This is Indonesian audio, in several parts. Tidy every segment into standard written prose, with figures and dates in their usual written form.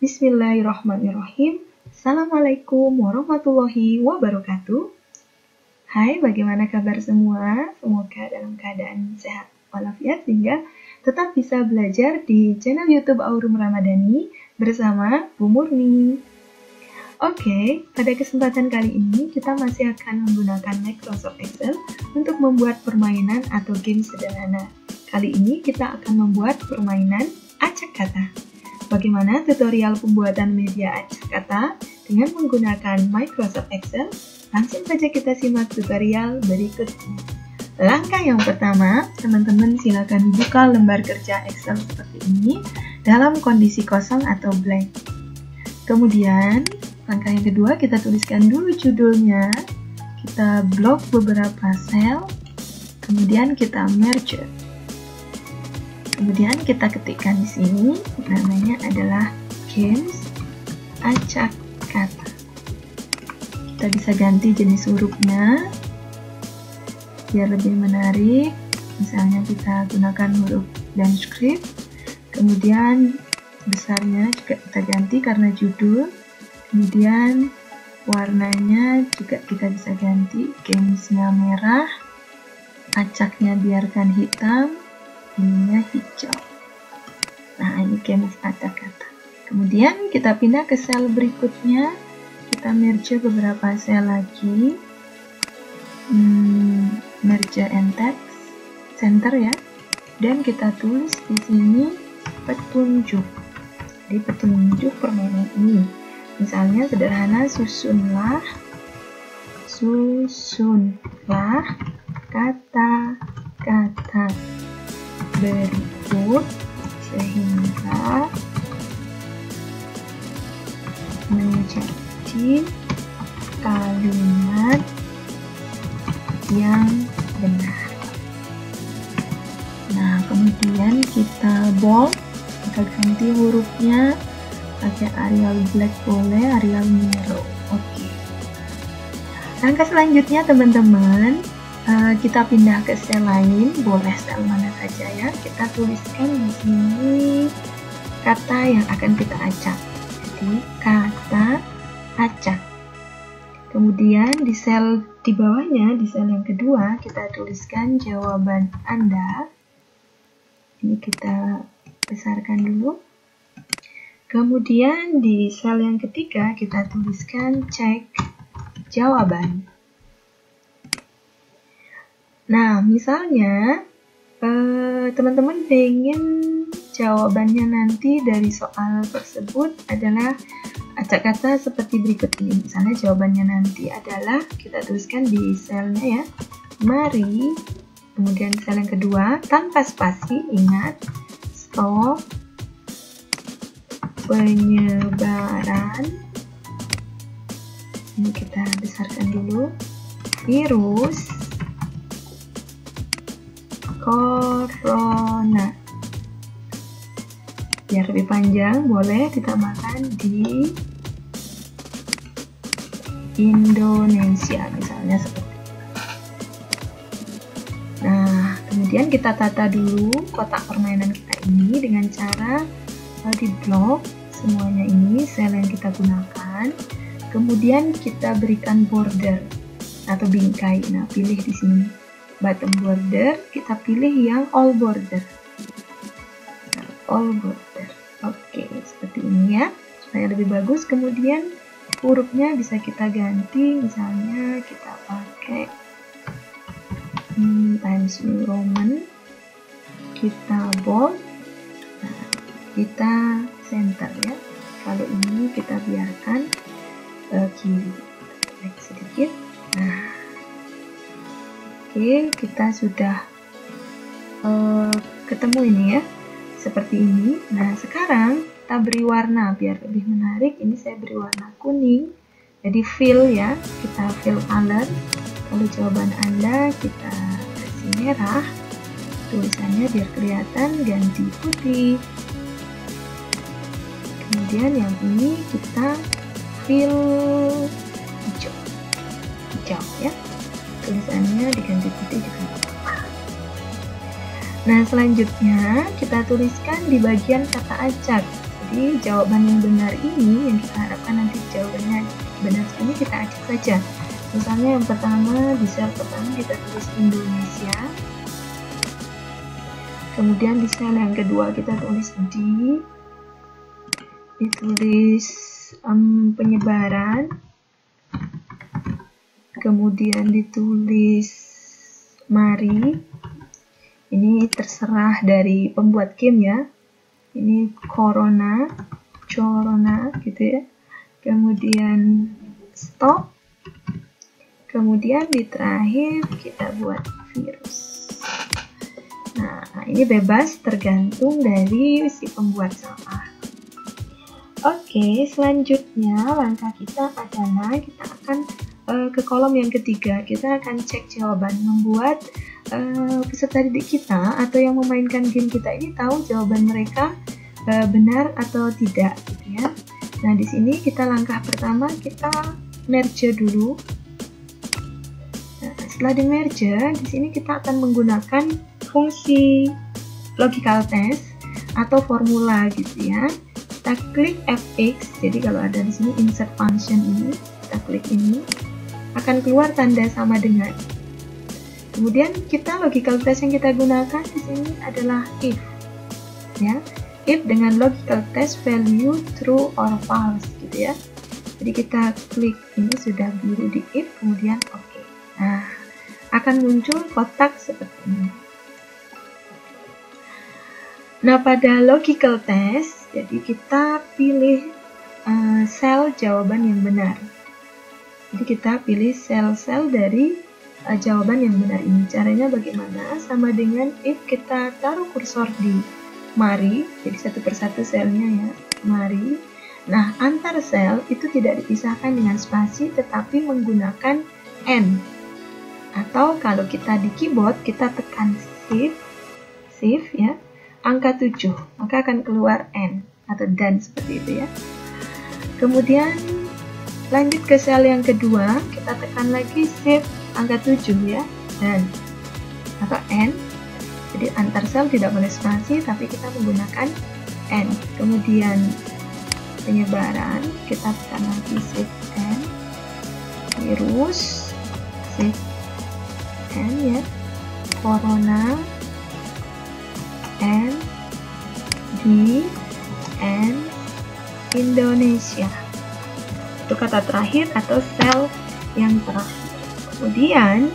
Bismillahirrahmanirrahim. Assalamualaikum warahmatullahi wabarakatuh. Hai, bagaimana kabar semua? Semoga dalam keadaan sehat walafiat sehingga tetap bisa belajar di channel YouTube Aurum Ramadhani bersama Bu Murni. Oke, pada kesempatan kali ini kita masih akan menggunakan Microsoft Excel untuk membuat permainan atau game sederhana. Kali ini kita akan membuat permainan acak kata. Bagaimana tutorial pembuatan media acak kata dengan menggunakan Microsoft Excel? Langsung saja kita simak tutorial berikut ini. Langkah yang pertama, teman-teman silakan buka lembar kerja Excel seperti ini dalam kondisi kosong atau blank. Kemudian, langkah yang kedua kita tuliskan dulu judulnya, kita blok beberapa sel, kemudian kita merge. Kemudian kita ketikkan di sini, namanya adalah games acak kata. Kita bisa ganti jenis hurufnya biar lebih menarik. Misalnya kita gunakan huruf dan script. Kemudian besarnya juga kita ganti karena judul. Kemudian warnanya juga kita bisa ganti. Gamesnya merah, acaknya biarkan hitam, ininya hijau. Nah, ini games acak kata. Kemudian kita pindah ke sel berikutnya, kita merge beberapa sel lagi, merge and text center ya, dan kita tulis di sini petunjuk. Di petunjuk permainan ini, misalnya sederhana, susunlah kata-kata berikut sehingga menjadi kalimat yang benar. Nah, kemudian kita bold, kita ganti hurufnya pakai Arial Black boleh, Arial Nero. Oke. Langkah selanjutnya teman-teman, kita pindah ke sel lain, boleh sel mana saja ya. Kita tuliskan di sini kata yang akan kita acak. Jadi kata acak. Kemudian di sel di bawahnya, di sel yang kedua, kita tuliskan jawaban Anda. Ini kita besarkan dulu. Kemudian di sel yang ketiga, kita tuliskan cek jawaban. Nah, misalnya teman-teman pengen jawabannya nanti dari soal tersebut adalah acak kata seperti berikut ini. Misalnya jawabannya nanti adalah, kita tuliskan di selnya ya, mari. Kemudian sel yang kedua, tanpa spasi, ingat, stop penyebaran. Ini kita besarkan dulu, virus corona. Biar lebih panjang, boleh ditambahkan di Indonesia, misalnya seperti itu. Nah, kemudian kita tata dulu kotak permainan kita ini dengan cara di blok semuanya ini, sel yang kita gunakan. Kemudian kita berikan border atau bingkai. Nah, pilih di sini bottom border, kita pilih yang all border. Nah, all border. Oke, seperti ini ya, supaya lebih bagus. Kemudian hurufnya bisa kita ganti, misalnya kita pakai Times New Roman, kita bold, nah, kita center ya. Kalau ini kita biarkan kiri, naik sedikit. Nah, oke, kita sudah ketemu ini ya, seperti ini. Nah, sekarang kita beri warna biar lebih menarik. Ini saya beri warna kuning, jadi fill ya, kita fill color. Kalau jawaban Anda kita kasih merah, tulisannya biar kelihatan, ganti putih. Kemudian yang ini kita fill hijau ya, tulisannya diganti putih juga. Nah, selanjutnya kita tuliskan di bagian kata acak Jadi jawaban yang benar ini yang kita harapkan nanti jawabannya benar ini kita acak saja. Misalnya yang pertama, di sel pertama kita tulis Indonesia. Kemudian di sel yang kedua kita tulis ditulis penyebaran. Kemudian ditulis mari. Ini terserah dari pembuat game ya. Ini corona gitu ya. Kemudian stop. Kemudian di terakhir kita buat virus. Nah, ini bebas tergantung dari si pembuat salah. Oke, selanjutnya langkah kita adalah kita akan ke kolom yang ketiga. Kita akan cek jawaban, membuat peserta didik kita atau yang memainkan game kita ini tahu jawaban mereka benar atau tidak, gitu ya. Nah, di sini kita langkah pertama kita merge dulu. Nah, setelah di merge, di sini kita akan menggunakan fungsi logical test atau formula, gitu ya. Kita klik fx. Jadi kalau ada di sini insert function ini, kita klik ini, akan keluar tanda sama dengan. Kemudian kita logical test yang kita gunakan di sini adalah if, ya. If dengan logical test value true or false, gitu ya. Jadi kita klik ini sudah biru di if, kemudian oke. Nah, akan muncul kotak seperti ini. Nah, pada logical test, jadi kita pilih sel jawaban yang benar. Jadi kita pilih sel-sel dari jawaban yang benar ini. Caranya bagaimana? Sama dengan if kita taruh kursor di mari, jadi satu persatu selnya ya, mari. Nah, antar sel itu tidak dipisahkan dengan spasi, tetapi menggunakan N. Atau kalau kita di keyboard, kita tekan shift ya, angka 7, maka akan keluar N atau dan seperti itu ya. Kemudian lanjut ke sel yang kedua, kita tekan lagi shift angka 7 ya, dan atau N. Jadi antar sel tidak boleh spasi, tapi kita menggunakan N. Kemudian penyebaran, kita tekan lagi shift N. Virus, shift N ya. Corona, N. D, N. Indonesia. Itu kata terakhir atau sel yang terakhir. Kemudian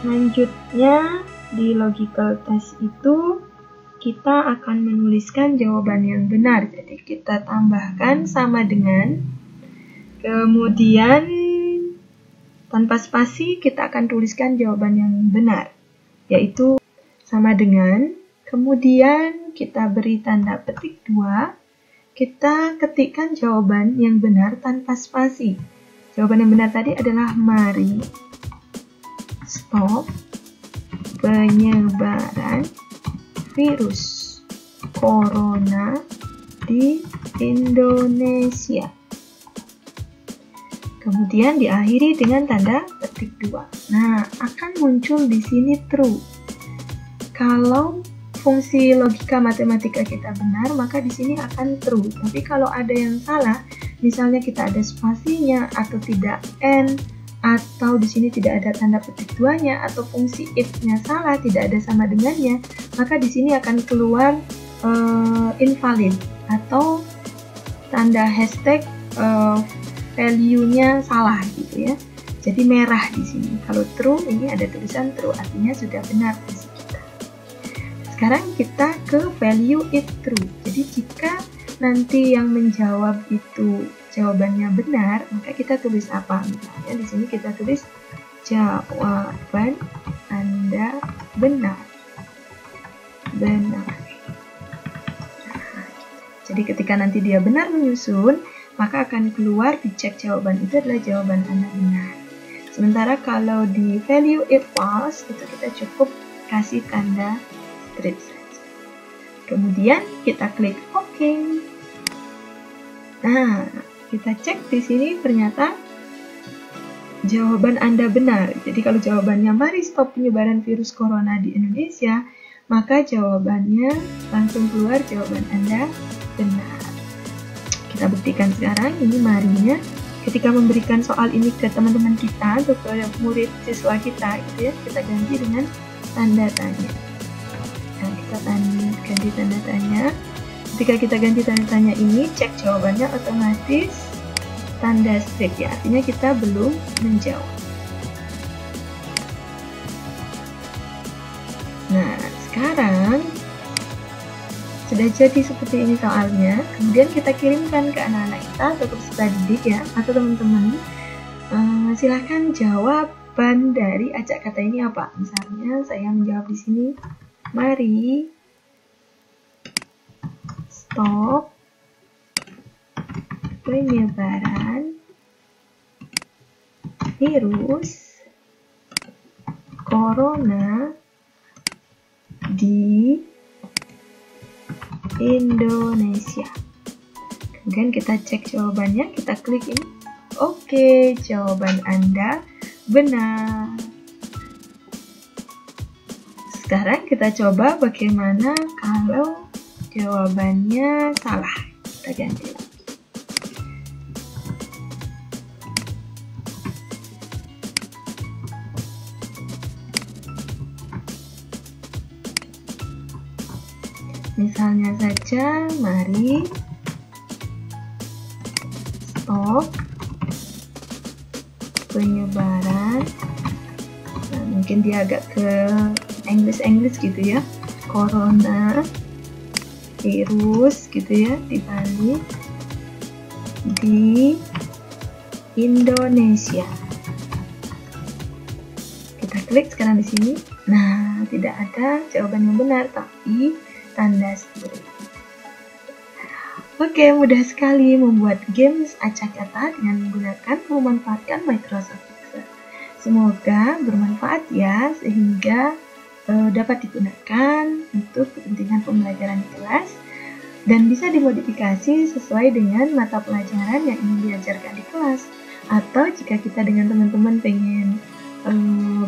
selanjutnya di logical test itu kita akan menuliskan jawaban yang benar. Jadi kita tambahkan sama dengan, kemudian tanpa spasi kita akan tuliskan jawaban yang benar, yaitu sama dengan, kemudian kita beri tanda petik 2, kita ketikkan jawaban yang benar tanpa spasi. Jawaban yang benar tadi adalah mari stop penyebaran virus corona di Indonesia. Kemudian diakhiri dengan tanda petik 2. Nah, akan muncul di sini true. Kalau fungsi logika matematika kita benar, maka di sini akan true. Tapi kalau ada yang salah, misalnya kita ada spasinya atau tidak N, atau di sini tidak ada tanda petik 2-nya, atau fungsi if-nya salah, tidak ada sama dengannya, maka di sini akan keluar invalid atau tanda hashtag value-nya salah gitu ya. Jadi merah di sini. Kalau true, ini ada tulisan true, artinya sudah benar fungsi kita. Sekarang kita ke value if true. Jadi jika nanti yang menjawab itu jawabannya benar, maka kita tulis apa? Misalnya di sini kita tulis jawaban Anda benar. Benar. Nah, jadi ketika nanti dia benar menyusun, maka akan keluar dicek jawaban itu adalah jawaban Anda benar. Sementara kalau di value if false, itu kita cukup kasih tanda strip saja. Kemudian kita klik OK. Nah, kita cek di sini ternyata jawaban Anda benar. Jadi kalau jawabannya mari stop penyebaran virus corona di Indonesia, maka jawabannya langsung keluar jawaban Anda benar. kita buktikan sekarang. Ini Marinya. Ketika memberikan soal ini ke teman-teman kita atau ke murid siswa kita, gitu ya, kita ganti dengan tanda tanya. Nah, kita ganti tanda tanya. Ketika kita ganti tanda tanya ini, cek jawabannya otomatis tanda strip ya, artinya kita belum menjawab. Nah, sekarang sudah jadi seperti ini soalnya. Kemudian kita kirimkan ke anak-anak kita atau ke peserta didik ya, atau teman-teman. Silahkan jawaban dari acak kata ini apa. Misalnya saya menjawab di sini, mari stop penyebaran virus corona di Indonesia. Kemudian kita cek jawabannya, kita klik ini. Oke, jawaban Anda benar. Sekarang kita coba bagaimana kalau jawabannya salah. Kita ganti lagi. Misalnya saja, mari stop penyebaran. Nah, mungkin dia agak ke English gitu ya. Corona virus gitu ya, dibalik di Indonesia. Kita klik sekarang di sini. Nah, tidak ada jawaban yang benar, tapi tanda strip. Oke, mudah sekali membuat games acak kata dengan menggunakan memanfaatkan Microsoft Excel. Semoga bermanfaat ya, sehingga dapat digunakan untuk kepentingan pembelajaran di kelas dan bisa dimodifikasi sesuai dengan mata pelajaran yang ingin diajarkan di kelas. Atau jika kita dengan teman-teman pengen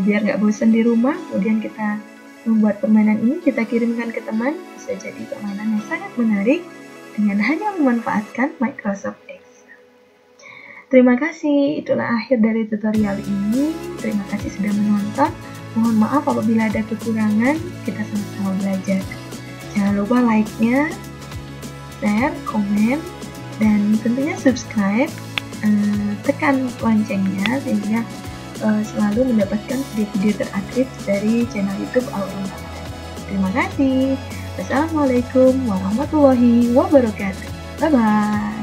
biar nggak bosan di rumah, kemudian kita membuat permainan ini, kita kirimkan ke teman, bisa jadi permainan yang sangat menarik dengan hanya memanfaatkan Microsoft Excel. Terima kasih, itulah akhir dari tutorial ini. Terima kasih sudah menonton. Mohon maaf apabila ada kekurangan, kita sama-sama belajar. Jangan lupa like-nya, share, komen, dan tentunya subscribe, tekan loncengnya sehingga selalu mendapatkan video-video terupdate dari channel YouTube Al-Quran Ramadan. Terima kasih. Wassalamualaikum warahmatullahi wabarakatuh. Bye-bye.